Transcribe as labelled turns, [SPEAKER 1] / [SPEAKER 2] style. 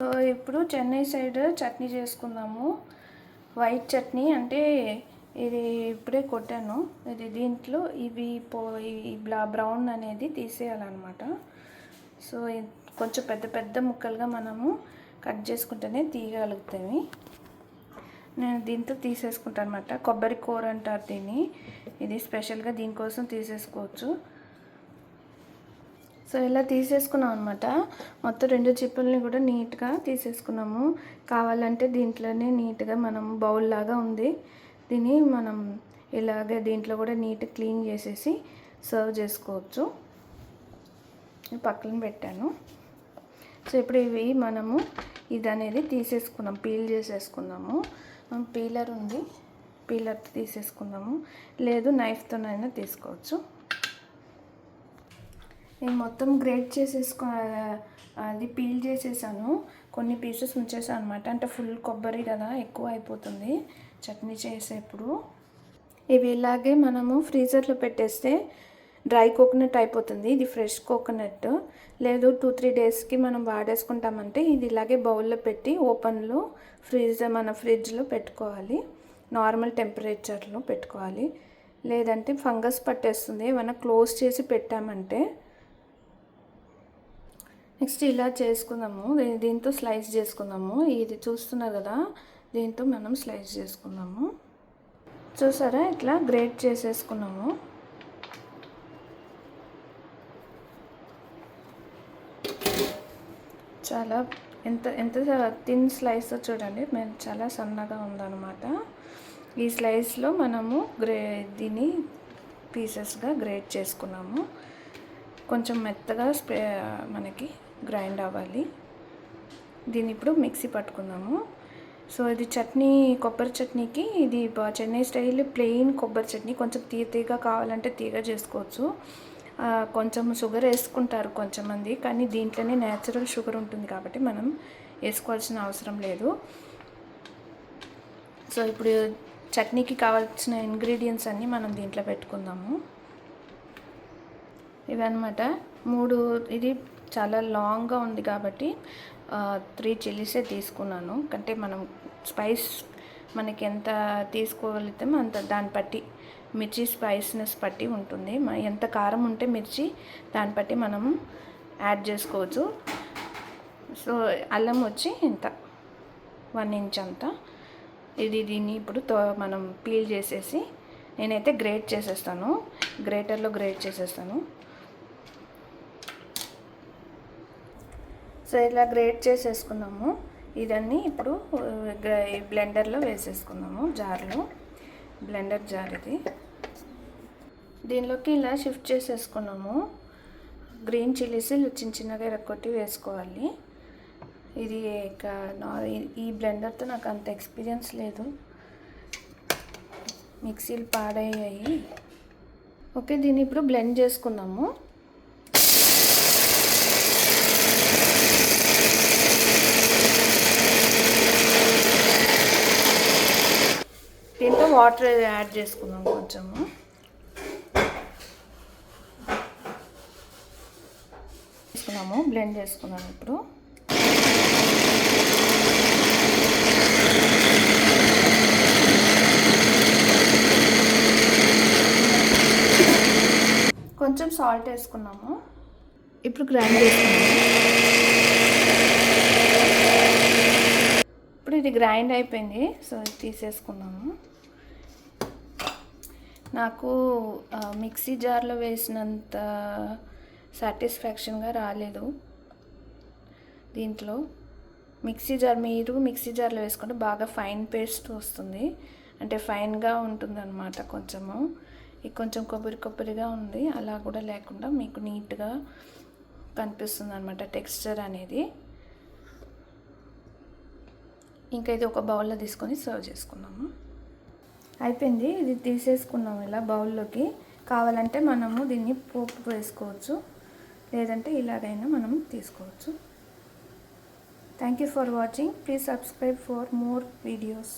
[SPEAKER 1] So ఇప్పుడు Chennai side chutney చేసుకుందాము. White chutney అంటే ఇది ఇప్పుడే కొట్టాను. ఇది దీంట్లో ఈ బ్రౌన్ అనేది తీసేయాలన్నమాట. సో కొంచెం పెద్ద పెద్ద ముక్కలుగా మనము కట్ చేసుకుంటేనే తీయగలుగుతాయి. నేను దీంతో తీసేసుకుంటాను అన్నమాట. కొబ్బరి కూర అంటారు దీన్ని. ఇది స్పెషల్గా దీనికోసం తీసేసుకోవచ్చు. సో ఇలా తీసేసుకున్నాం అనమాట. మొత్తం 2 చిప్పల్ని కూడా నీట్గా తీసేసుకున్నాము. కావాలంటే దీంట్లోనే నీట్గా మనం బౌల్ లాగా ఉంది, దీన్ని మనం ఇలాగే దీంట్లో కూడా నీట్గా క్లీన్ చేసేసి సర్వ్ చేసుకోవచ్చు. పక్కన పెట్టాను. సో ఇప్పుడు ఇవి మనము ఇది అనేది తీసేసుకున్నాం, పీల్ చేసేసుకున్నాము. పీలర్ ఉంది, పీలర్తో తీసేసుకుందాము, లేదు నైఫ్తోనైనా తీసుకోవచ్చు. నేను మొత్తం గ్రేట్ అది పీల్ చేసేసాను. కొన్ని పీసెస్ ఉంచేసాను అనమాట. అంటే ఫుల్ కొబ్బరి కదా, ఎక్కువ అయిపోతుంది చట్నీ చేసేప్పుడు. ఇవి ఇలాగే మనము ఫ్రీజర్లో పెట్టేస్తే డ్రై కోకోనట్ అయిపోతుంది. ఇది ఫ్రెష్ కోకోనట్. లేదు 2-3 డేస్కి మనం వాడేసుకుంటామంటే ఇది ఇలాగే బౌల్లో పెట్టి ఓపెన్లో మన ఫ్రిడ్జ్లో పెట్టుకోవాలి. నార్మల్ టెంపరేచర్లో పెట్టుకోవాలి. లేదంటే ఫంగస్ పట్టేస్తుంది ఏమైనా క్లోజ్ చేసి పెట్టామంటే. నెక్స్ట్ ఇలా చేసుకుందాము. దీంతో స్లైస్ చేసుకుందాము. ఇది చూస్తున్నారు కదా, దీంతో మనం స్లైస్ చేసుకుందాము. చూసారా, ఇట్లా గ్రేట్ చేసేసుకున్నాము. చాలా ఎంత థిన్ స్లైస్ చూడండి, మేము చాలా సన్నగా ఉందన్నమాట. ఈ స్లైస్లో మనము దీన్ని పీసెస్గా గ్రేట్ చేసుకున్నాము. కొంచెం మెత్తగా మనకి గ్రైండ్ అవ్వాలి. దీన్ని ఇప్పుడు మిక్సీ పట్టుకుందాము. సో ఇది చట్నీ, కొబ్బరి చట్నీకి ఇది చెన్నై స్టైల్ ప్లెయిన్ కొబ్బరి చట్నీ. కొంచెం తీయగా కావాలంటే తీయగా చేసుకోవచ్చు. కొంచెం షుగర్ వేసుకుంటారు కొంచెంమంది, కానీ దీంట్లోనే న్యాచురల్ షుగర్ ఉంటుంది కాబట్టి మనం వేసుకోవాల్సిన అవసరం లేదు. సో ఇప్పుడు చట్నీకి కావాల్సిన ఇంగ్రీడియంట్స్ అన్నీ మనం దీంట్లో పెట్టుకుందాము. ఇవన్నమాట 3. ఇది చాలా లాంగ్గా ఉంది కాబట్టి 3 చిల్లీసే తీసుకున్నాను. అంటే మనం స్పైస్ మనకి ఎంత తీసుకోగలుగుతామో అంత, దాన్ని బట్టి మిర్చి స్పైస్నెస్ బట్టి ఉంటుంది. ఎంత కారం ఉంటే మిర్చి దాన్ని బట్టి మనం యాడ్ చేసుకోవచ్చు. సో అల్లం వచ్చి ఇంత 1 ఇంచ్ అంతా. దీన్ని ఇప్పుడు మనం పీల్ చేసేసి, నేనైతే గ్రేట్ చేసేస్తాను, గ్రేటర్లో గ్రేట్ చేసేస్తాను. సో ఇలా గ్రేట్ చేసేసుకున్నాము. ఇదన్నీ ఇప్పుడు బ్లెండర్లో వేసేసుకున్నాము, జార్లో. బ్లెండర్ జార్ ఇది. దీనిలోకి ఇలా షిఫ్ట్ చేసేసుకున్నాము. గ్రీన్ చిల్లీస్ చిన్న చిన్నగా ఎరగొట్టి వేసుకోవాలి. ఇది ఈ బ్లెండర్తో నాకు అంత ఎక్స్పీరియన్స్ లేదు, మిక్సీలు పాడయ్యాయి. ఓకే, దీన్ని ఇప్పుడు బ్లెండ్ చేసుకుందాము. దీంట్లో వాటర్ యాడ్ చేసుకుందాం కొంచెము. బ్లెండ్ చేసుకున్నాము ఇప్పుడు. కొంచెం సాల్ట్ వేసుకున్నాము. ఇప్పుడు గ్రైండ్ చేసుకున్నాము. ఇప్పుడు ఇది గ్రైండ్ అయిపోయింది. సో ఇది తీసేసుకున్నాము. నాకు మిక్సీ జార్లో వేసినంత సాటిస్ఫాక్షన్గా రాలేదు దీంట్లో. మీరు మిక్సీ జార్లో వేసుకుంటే బాగా ఫైన్ పేస్ట్ వస్తుంది, అంటే ఫైన్గా ఉంటుంది అన్నమాట. కొంచెం కొబ్బరిగా ఉంది, అలా కూడా లేకుండా మీకు నీట్గా కనిపిస్తుంది అన్నమాట టెక్స్చర్ అనేది. ఇంకా ఇది ఒక బౌల్లో తీసుకొని సర్వ్ చేసుకున్నాము. అయిపోయింది. ఇది తీసేసుకున్నాము ఇలా బౌల్లోకి. కావాలంటే మనము దీన్ని పోపు వేసుకోవచ్చు, లేదంటే ఇలాగైనా మనం తీసుకోవచ్చు. Thank you for watching. Please subscribe for more videos.